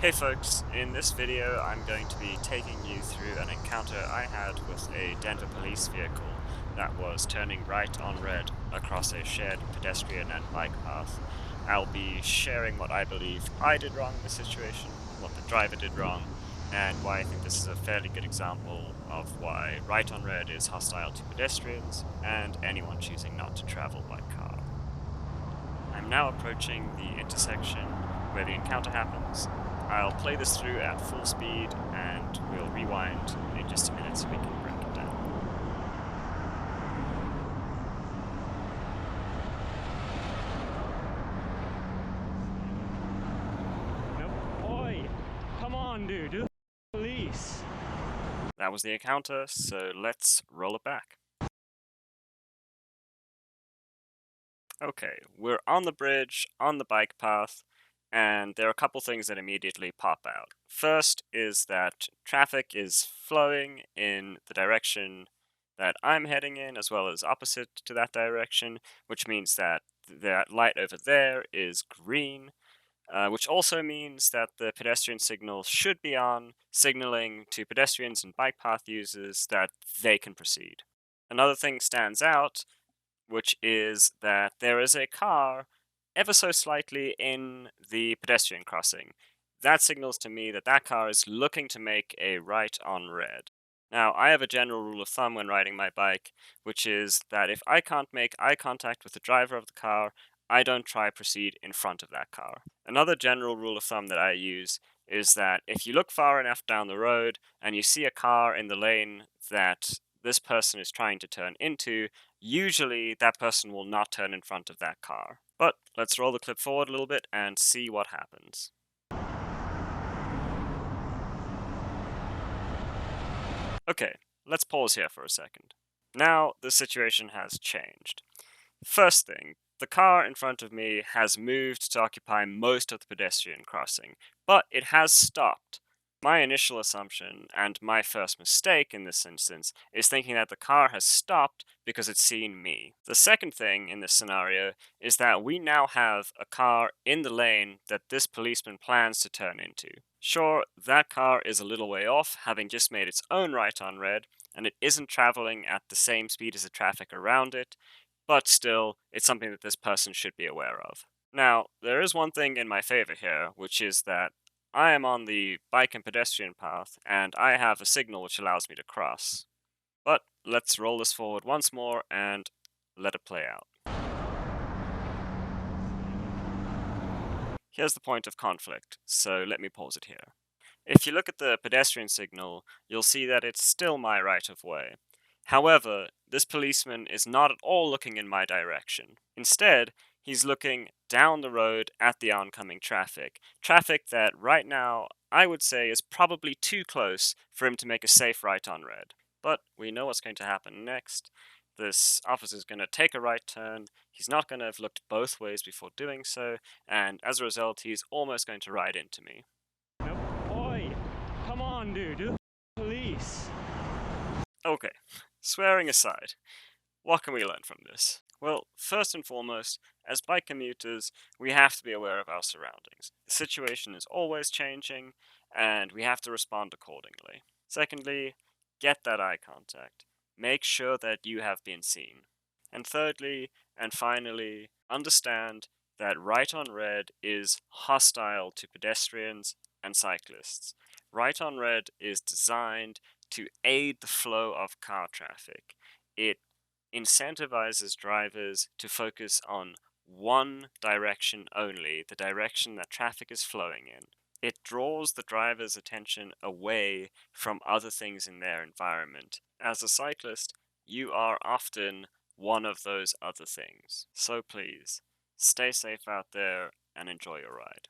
Hey folks, in this video I'm going to be taking you through an encounter I had with a Denver police vehicle that was turning right on red across a shared pedestrian and bike path. I'll be sharing what I believe I did wrong in this situation, what the driver did wrong, and why I think this is a fairly good example of why right on red is hostile to pedestrians and anyone choosing not to travel by car. I'm now approaching the intersection where the encounter happens. I'll play this through at full speed and we'll rewind in just a minute so we can break it down. Nope. Oi! Come on, dude. You're the police. That was the encounter, so let's roll it back. Okay, we're on the bridge, on the bike path, and there are a couple things that immediately pop out. First is that traffic is flowing in the direction that I'm heading in, as well as opposite to that direction, which means that that light over there is green, which also means that the pedestrian signal should be on, signaling to pedestrians and bike path users that they can proceed. Another thing stands out, which is that there is a car ever so slightly in the pedestrian crossing. That signals to me that that car is looking to make a right on red. Now, I have a general rule of thumb when riding my bike, which is that if I can't make eye contact with the driver of the car, I don't try proceed in front of that car. Another general rule of thumb that I use is that if you look far enough down the road and you see a car in the lane that this person is trying to turn into, usually that person will not turn in front of that car. But let's roll the clip forward a little bit and see what happens. Okay, let's pause here for a second. Now the situation has changed. First thing, the car in front of me has moved to occupy most of the pedestrian crossing, but it has stopped. My initial assumption, and my first mistake in this instance, is thinking that the car has stopped because it's seen me. The second thing in this scenario is that we now have a car in the lane that this policeman plans to turn into. Sure, that car is a little way off, having just made its own right on red, and it isn't traveling at the same speed as the traffic around it, but still, it's something that this person should be aware of. Now, there is one thing in my favor here, which is that I am on the bike and pedestrian path, and I have a signal which allows me to cross. But let's roll this forward once more and let it play out. Here's the point of conflict, so let me pause it here. If you look at the pedestrian signal, you'll see that it's still my right of way. However, this policeman is not at all looking in my direction. Instead, he's looking down the road at the oncoming traffic. Traffic that right now I would say is probably too close for him to make a safe right on red. But we know what's going to happen next. This officer's going to take a right turn. He's not going to have looked both ways before doing so, and as a result, he's almost going to ride into me. Nope. Oi! Come on, dude. You're the police. Okay, swearing aside, what can we learn from this? Well, first and foremost, as bike commuters, we have to be aware of our surroundings. The situation is always changing, and we have to respond accordingly. Secondly, get that eye contact. Make sure that you have been seen. And thirdly, and finally, understand that right on red is hostile to pedestrians and cyclists. Right on red is designed to aid the flow of car traffic. It incentivizes drivers to focus on one direction only, the direction that traffic is flowing in. It draws the driver's attention away from other things in their environment. As a cyclist, you are often one of those other things. So please, stay safe out there and enjoy your ride.